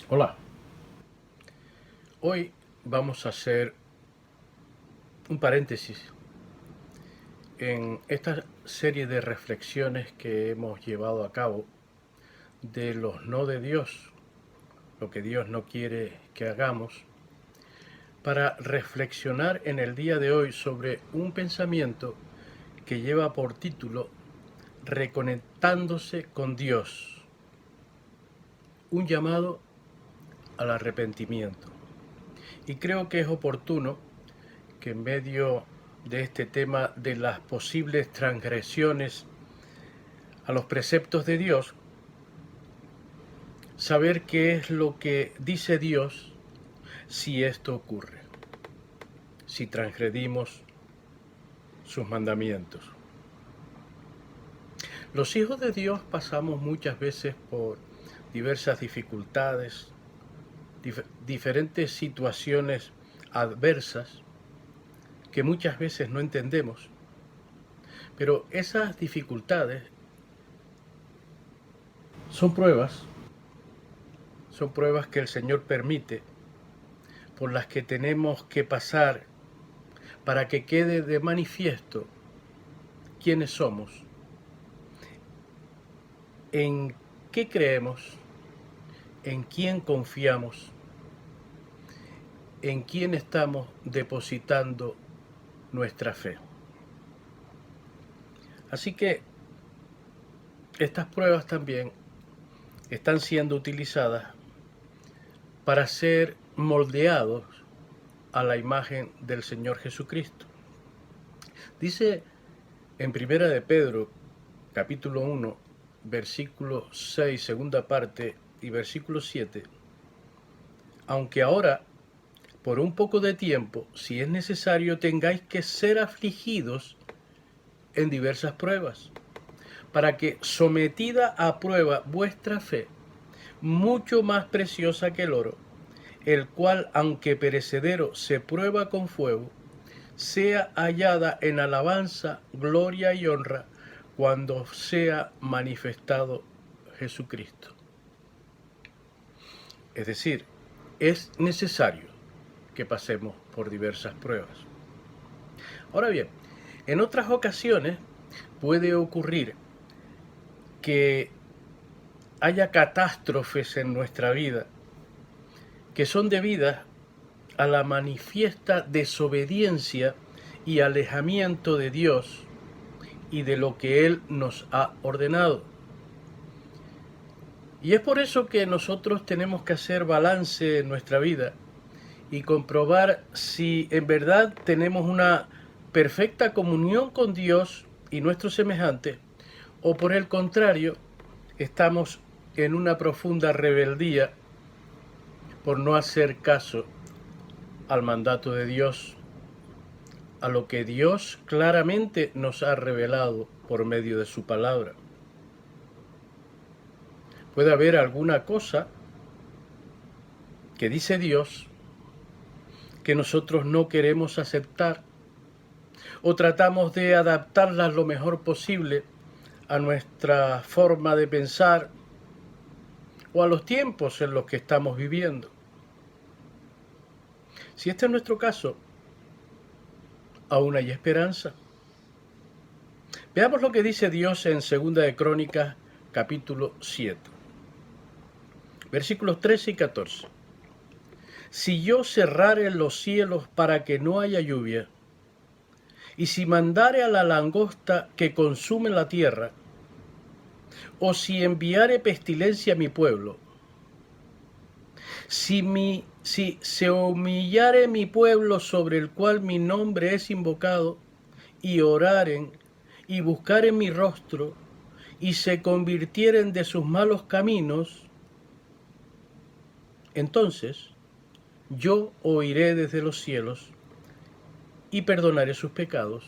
Hola, hoy vamos a hacer un paréntesis en esta serie de reflexiones que hemos llevado a cabo de los no de Dios, lo que Dios no quiere que hagamos, para reflexionar en el día de hoy sobre un pensamiento que lleva por título Reconectándose con Dios, un llamado al arrepentimiento. Y creo que es oportuno que en medio de este tema de las posibles transgresiones a los preceptos de Dios, saber qué es lo que dice Dios si esto ocurre, si transgredimos sus mandamientos. Los hijos de Dios pasamos muchas veces por diversas dificultades, diferentes situaciones adversas que muchas veces no entendemos, pero esas dificultades son pruebas que el Señor permite, por las que tenemos que pasar para que quede de manifiesto quiénes somos, en qué creemos, en quién confiamos, en quién estamos depositando nuestra fe. Así que estas pruebas también están siendo utilizadas para ser moldeados a la imagen del Señor Jesucristo. Dice en Primera de Pedro, capítulo 1, versículo 6, segunda parte, y versículo 7, aunque ahora, por un poco de tiempo, si es necesario, tengáis que ser afligidos en diversas pruebas, para que, sometida a prueba vuestra fe, mucho más preciosa que el oro, el cual, aunque perecedero, se prueba con fuego, sea hallada en alabanza, gloria y honra cuando sea manifestado Jesucristo. Es decir, es necesario que pasemos por diversas pruebas. Ahora bien, en otras ocasiones puede ocurrir que haya catástrofes en nuestra vida que son debidas a la manifiesta desobediencia y alejamiento de Dios y de lo que Él nos ha ordenado. Y es por eso que nosotros tenemos que hacer balance en nuestra vida y comprobar si en verdad tenemos una perfecta comunión con Dios y nuestros semejantes, o por el contrario, estamos en una profunda rebeldía por no hacer caso al mandato de Dios, a lo que Dios claramente nos ha revelado por medio de su palabra. Puede haber alguna cosa que dice Dios que nosotros no queremos aceptar o tratamos de adaptarla lo mejor posible a nuestra forma de pensar o a los tiempos en los que estamos viviendo. Si este es nuestro caso, aún hay esperanza. Veamos lo que dice Dios en 2 de Crónicas, capítulo 7, versículos 13 y 14. Si yo cerrare los cielos para que no haya lluvia, y si mandare a la langosta que consume la tierra, o si enviare pestilencia a mi pueblo, si se humillare mi pueblo sobre el cual mi nombre es invocado, y oraren y buscaren mi rostro, y se convirtieren de sus malos caminos, entonces yo oiré desde los cielos y perdonaré sus pecados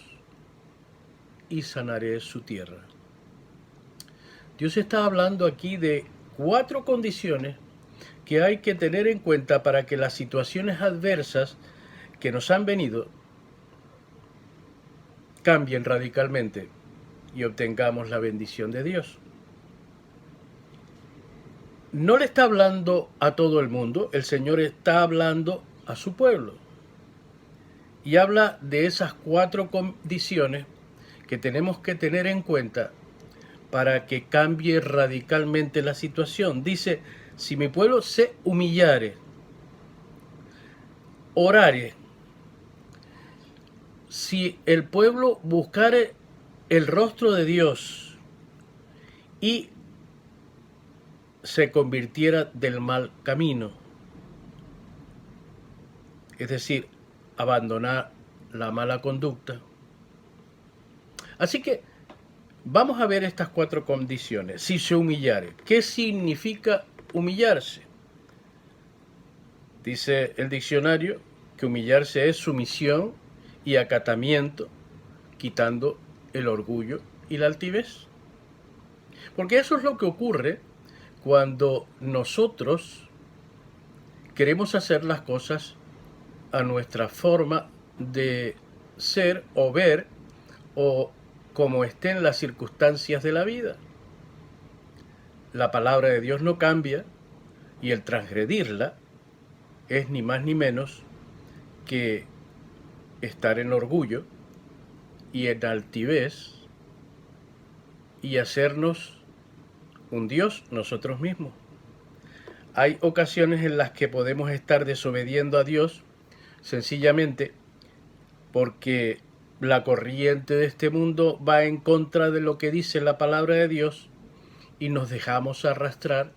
y sanaré su tierra. Dios está hablando aquí de 4 condiciones que hay que tener en cuenta para que las situaciones adversas que nos han venido cambien radicalmente y obtengamos la bendición de Dios. no le está hablando a todo el mundo, el Señor está hablando a su pueblo. Y habla de esas 4 condiciones que tenemos que tener en cuenta para que cambie radicalmente la situación. Dice, si mi pueblo se humillare, orare, si el pueblo buscare el rostro de Dios y se convirtiera del mal camino, es decir, abandonar la mala conducta. Así que vamos a ver estas 4 condiciones. Si se humillare, ¿qué significa humillarse? Dice el diccionario que humillarse es sumisión y acatamiento, quitando el orgullo y la altivez. Porque eso es lo que ocurre cuando nosotros queremos hacer las cosas a nuestra forma de ser o ver o como estén las circunstancias de la vida. La palabra de Dios no cambia y el transgredirla es ni más ni menos que estar en orgullo y en altivez y hacernos un Dios nosotros mismos. Hay ocasiones en las que podemos estar desobediendo a Dios sencillamente porque la corriente de este mundo va en contra de lo que dice la palabra de Dios y nos dejamos arrastrar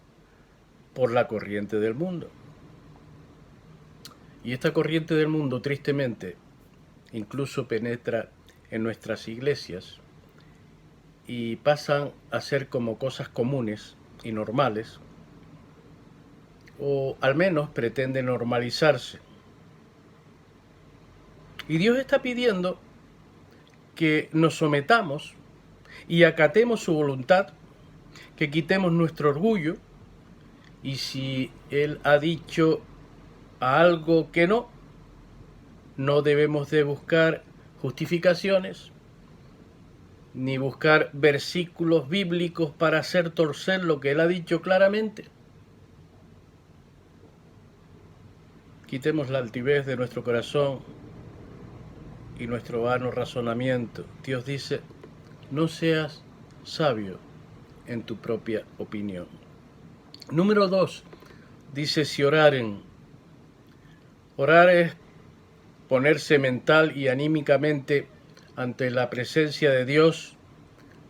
por la corriente del mundo. Y esta corriente del mundo, tristemente, incluso penetra en nuestras iglesias y pasan a ser como cosas comunes y normales, o al menos pretende normalizarse. Y Dios está pidiendo que nos sometamos y acatemos su voluntad, que quitemos nuestro orgullo, y si Él ha dicho algo que no, no debemos de buscar justificaciones, ni buscar versículos bíblicos para hacer torcer lo que Él ha dicho claramente. Quitemos la altivez de nuestro corazón y nuestro vano razonamiento. Dios dice, no seas sabio en tu propia opinión. Número 2, dice si oraren. Orar es ponerse mental y anímicamente ante la presencia de Dios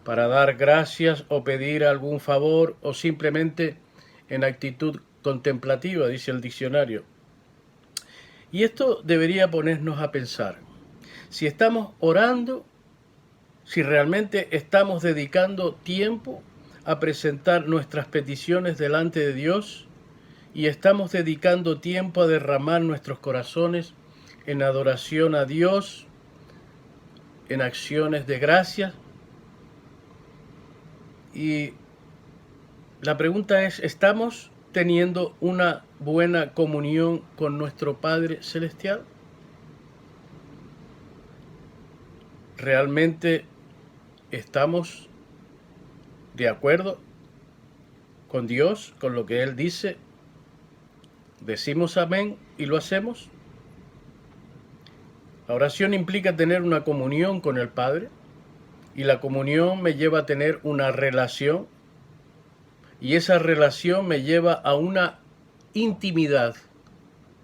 para dar gracias o pedir algún favor o simplemente en actitud contemplativa, dice el diccionario. Y esto debería ponernos a pensar. Si estamos orando, si realmente estamos dedicando tiempo a presentar nuestras peticiones delante de Dios y estamos dedicando tiempo a derramar nuestros corazones en adoración a Dios, en acciones de gracias. Y la pregunta es, ¿estamos teniendo una buena comunión con nuestro Padre Celestial? ¿Realmente estamos de acuerdo con Dios, con lo que Él dice? ¿Decimos amén y lo hacemos? La oración implica tener una comunión con el Padre y la comunión me lleva a tener una relación y esa relación me lleva a una intimidad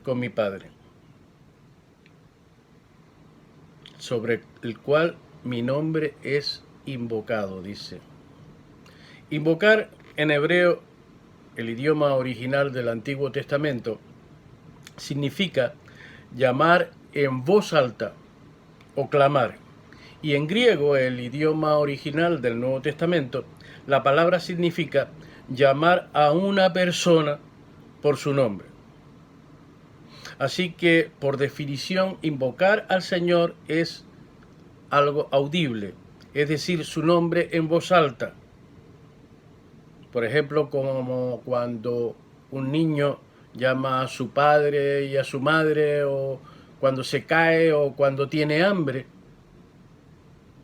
con mi Padre, sobre el cual mi nombre es invocado, dice. Invocar en hebreo, el idioma original del Antiguo Testamento, significa llamar en voz alta o clamar. Y en griego, el idioma original del Nuevo Testamento, la palabra significa llamar a una persona por su nombre. Así que, por definición, invocar al Señor es algo audible, es decir, su nombre en voz alta. Por ejemplo, como cuando un niño llama a su padre y a su madre, o cuando se cae o cuando tiene hambre.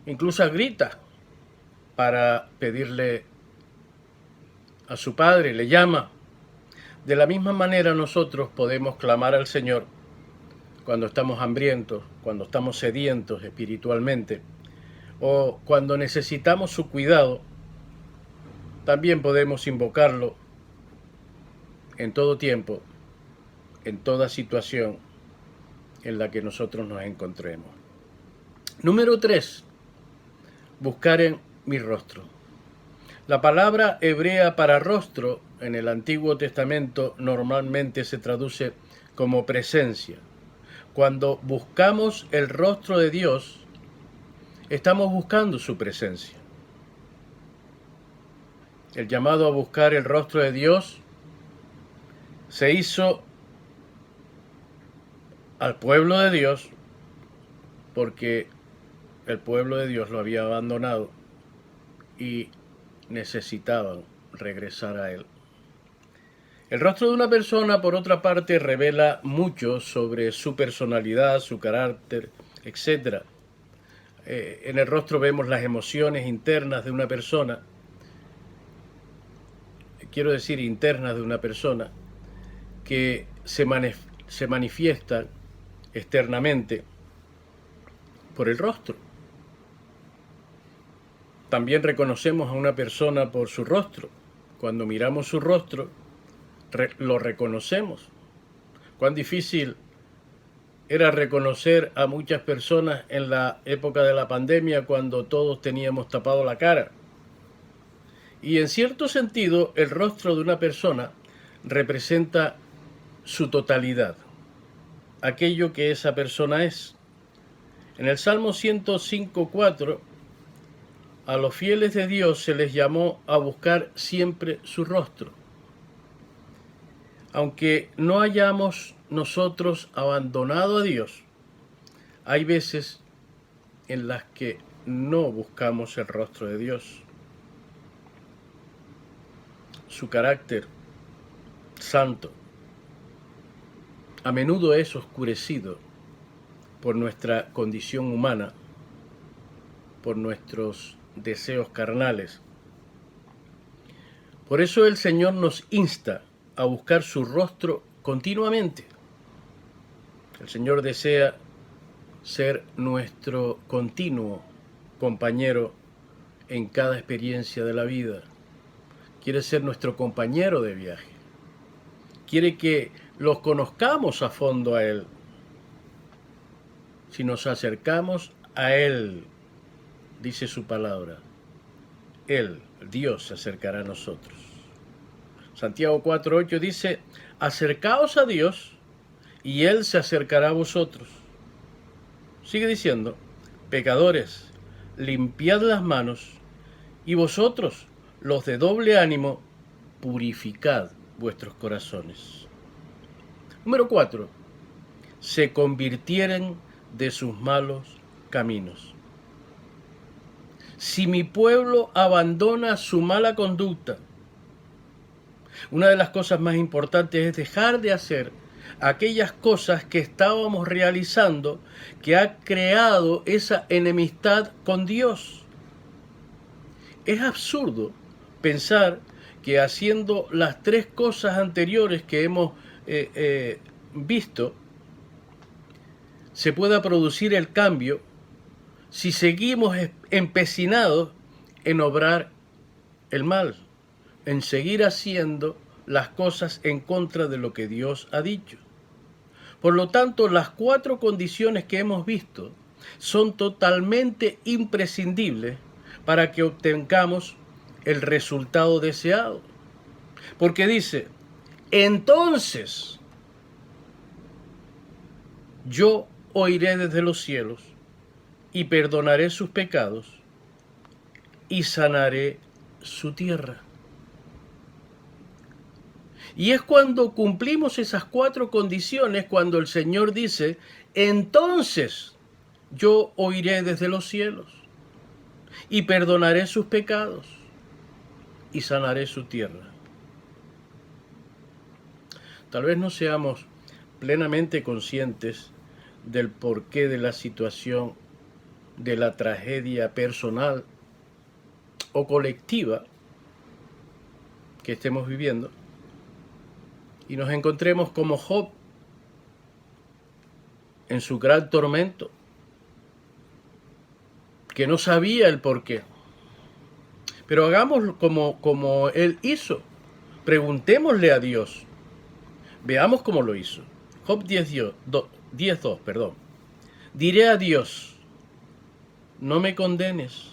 Incluso grita para pedirle a su padre, le llama. De la misma manera nosotros podemos clamar al Señor cuando estamos hambrientos, cuando estamos sedientos espiritualmente, o cuando necesitamos su cuidado. También podemos invocarlo en todo tiempo, en toda situación en la que nosotros nos encontremos. Número 3. Buscar en mi rostro. La palabra hebrea para rostro en el Antiguo Testamento normalmente se traduce como presencia. Cuando buscamos el rostro de Dios, estamos buscando su presencia. El llamado a buscar el rostro de Dios se hizo al pueblo de Dios porque el pueblo de Dios lo había abandonado y necesitaban regresar a Él. El rostro de una persona, por otra parte, revela mucho sobre su personalidad, su carácter, etc. En el rostro vemos las emociones internas de una persona, quiero decir internas de una persona, que se manifiestan externamente por el rostro. También reconocemos a una persona por su rostro. Cuando miramos su rostro, lo reconocemos. Cuán difícil era reconocer a muchas personas en la época de la pandemia cuando todos teníamos tapado la cara. Y en cierto sentido, el rostro de una persona representa su totalidad, aquello que esa persona es. En el Salmo 105:4, a los fieles de Dios se les llamó a buscar siempre su rostro. Aunque no hayamos nosotros abandonado a Dios, hay veces en las que no buscamos el rostro de Dios. Su carácter santo a menudo es oscurecido por nuestra condición humana, por nuestros deseos carnales. Por eso el Señor nos insta a buscar su rostro continuamente. El Señor desea ser nuestro continuo compañero en cada experiencia de la vida. Quiere ser nuestro compañero de viaje. Quiere que los conozcamos a fondo a Él. Si nos acercamos a Él, dice su palabra, Él, Dios, se acercará a nosotros. Santiago 4:8 dice, acercaos a Dios y Él se acercará a vosotros. Sigue diciendo, pecadores, limpiad las manos, y vosotros, los de doble ánimo, purificad vuestros corazones. Número 4. Se convirtieren de sus malos caminos. Si mi pueblo abandona su mala conducta, una de las cosas más importantes es dejar de hacer aquellas cosas que estábamos realizando que ha creado esa enemistad con Dios. Es absurdo pensar que haciendo las 3 cosas anteriores que hemos visto se pueda producir el cambio si seguimos empecinados en obrar el mal, en seguir haciendo las cosas en contra de lo que Dios ha dicho. Por lo tanto, las 4 condiciones que hemos visto son totalmente imprescindibles para que obtengamos el resultado deseado. Porque dice, entonces yo oiré desde los cielos y perdonaré sus pecados y sanaré su tierra. Y es cuando cumplimos esas 4 condiciones, cuando el Señor dice, entonces yo oiré desde los cielos y perdonaré sus pecados y sanaré su tierra. Tal vez no seamos plenamente conscientes del porqué de la situación, de la tragedia personal o colectiva que estemos viviendo, y nos encontremos como Job en su gran tormento, que no sabía el porqué. Pero hagamos como él hizo. Preguntémosle a Dios. Veamos cómo lo hizo. Job 10:2, perdón. Diré a Dios, no me condenes.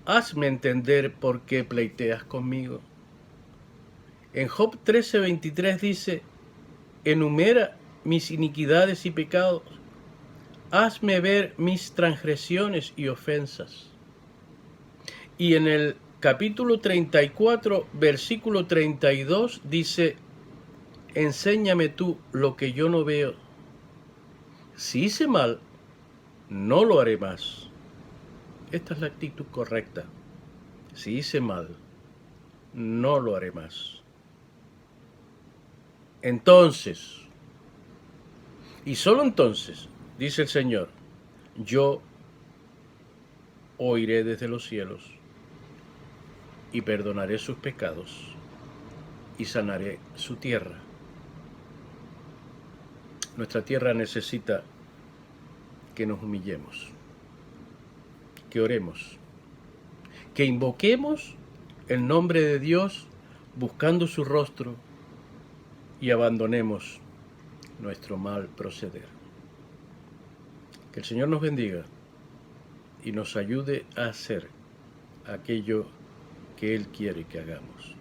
Hazme entender por qué pleiteas conmigo. En Job 13:23 dice, enumera mis iniquidades y pecados. Hazme ver mis transgresiones y ofensas. Y en el capítulo 34, versículo 32 dice, enséñame tú lo que yo no veo. Si hice mal, no lo haré más. Esta es la actitud correcta. Si hice mal, no lo haré más. Entonces, y solo entonces, dice el Señor, yo oiré desde los cielos y perdonaré sus pecados y sanaré su tierra. Nuestra tierra necesita que nos humillemos, que oremos, que invoquemos el nombre de Dios buscando su rostro y abandonemos nuestro mal proceder. Que el Señor nos bendiga y nos ayude a hacer aquello que Él quiere que hagamos.